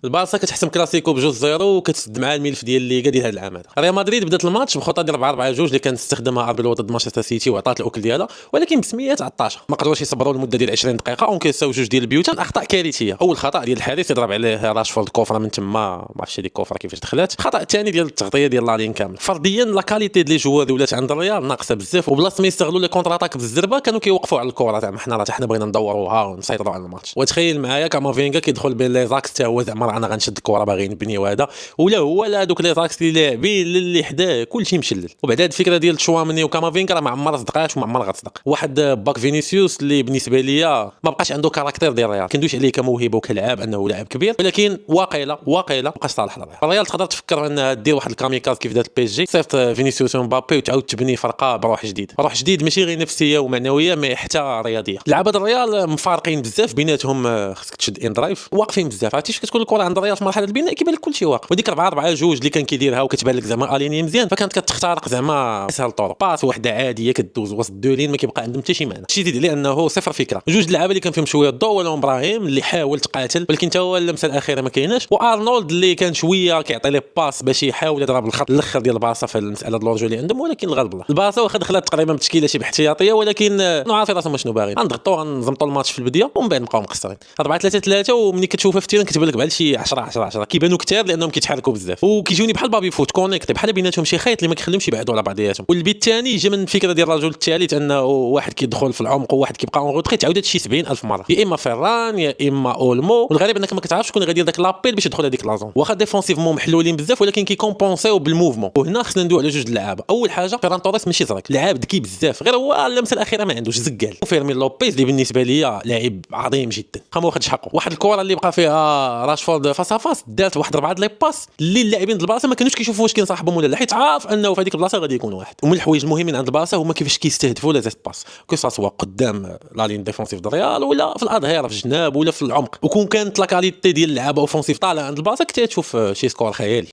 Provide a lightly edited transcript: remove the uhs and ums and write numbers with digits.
البارسا كتحسم كلاسيكو بجوج زيرو وكتسد مع الملف ديال الليغا ديال هذا العام هذا. ريال مدريد بدات الماتش بخطه ديال 4-4-2 اللي كانت استخدمها اربيلو ضد مانشستر سيتي وعطات الاكل ديالها، ولكن بسميات عطاشه ما قدروش يصبروا لمده ديال 20 دقيقه وانكيساو جوج ديال البيوتان. اخطاء كارثيه. اول خطا ديال الحارس يضرب عليه راشفورد كوفره من تما، ما عرفتش هذيك كوفره كيفاش دخلات. الخطا الثاني ديال التغطيه ديال لالين كامل. فرديا لا كاليتي ديال لي جوار ولات عند الريال ناقصه بزاف، وبلاصه ما يستغلوا لي كونتر اتاك بالزربه كانوا كيوقفوا على الكره زعما حنا بغينا ندوروها ونسيطروا على الماتش. وتخيل معايا كامافينغا كيدخل بين لي زاكس حتى هو زعما انا غنشد الكره باغي نبنيو هذا، ولا هو لا دوك لي زاكس اللي لاعبين اللي حداه كلشي مشلل. وبعد هذه الفكره ديال تشوامني وكامافينغا راه ما عمرها صدقات وما عمرها غتصدق. واحد باك فينيسيوس اللي بالنسبه ليا ما بقاش عنده كاركتير ديال الريال، كندويش عليه كموهبه وكلاعب انه لاعب كبير، ولكن واقيلا بقاش صالح للريال. الريال تقدر تفكر انها دير واحد الكاميكاز كيف دات البي اس جي، صيفط فينيسيوس ومبابي وتعاود تبني فرقه بروح جديد، روح جديد ماشي غير نفسيه ومعنويه مي حتى رياضيه. لعابه الريال مفارقين بزاف بيناتهم، خصك تشد ان درايف واقفين بزاف. عرفتي كتكون الكره عند الريال في مرحله البناء كيبان لك كلشي واقف، وديك 4-4-2 اللي كان كيديرها وكتبان لك زعما اليني مزيان، فكانت كتخترق زعما اسهل الطرق، باس وحده عاديه كدوز وسط الدولين ما كيبقى عندهم حتى شي معنى. شي زيد عليه انه صفر فكره. جوج اللعابه اللي كان فيهم شويه الضوء ولا ابراهيم اللي حاول تقاتل ولكن حتى هو اللمسه الاخيره ما كايناش، وارنولد اللي كان شويه كيعطي لي باس باش يحاول يضرب الخط الاخر ديال البارسا في المساله الرجوع اللي عندهم، ولكن الغالب الله. البارسا واخا دخلت تقريبا بتشكيله شبه احتياطيه، ولكن عارفين راسهم شنو باغيين، غنضغطوا غنزمطوا الماتش في البدايه ومن بعد نبقاو مقصرين. 4-3-3 وملي كتشوفها في التيران كتبان لك بحال شي 10 كيبانوا كثار لانهم كيتحركوا بزاف وكيجوني بحال بابي فوت كونيكت، بحال بيناتهم شي خيط اللي ما كيخليهمش يبعدوا على بعضياتهم. والبيت الثاني جا من فكره ديال الرجل الثالث انه واحد كيدخل في العمق وواحد كيبقى اون روتري، تعاودت شي 70,000 مره، يا اما فيران يا اما اولمو، والغريب انك ما كتعرفش شكون غادي يدير داك لابيل باش يدخل هذيك لازون. واخا ديفونسيفمون محلولين بزاف ولكن كيكومبونسيو بالموفمون. وهنا خصنا ندوي على جوج اللعابه. اول حاجه فيران توريس ماشي زرك، لعاب ذكي بزاف، غير هو اللمسه الاخيره ما عندوش زقال. وفيرمين لوبيز اللي بالنسبه ليا لاعب عظيم جدا، ما واخدش حقه. واحد الكره اللي بقى فيها راشفورد فاس فاس دارت واحد 4 لي باس اللي اللاعبين ديال البارسا ما كانوش كيشوفوا واش كاين صاحبهم ولا لا، حيت عارف انه في هذيك البلاصه غادي يكون واحد. ومن الحوايج المهمين عند البارسا هما كيفاش كيستهدفوا لي باس، كو سوا قدام لا لين ديفونسيف ديال الريال ولا في الاظهره في الجناب ولا في العمق. وكون كانت لا كاليتي ديال اللعابه اوفونسيف طالعه عند البارسا كنت تشوف شي سكور خيالي.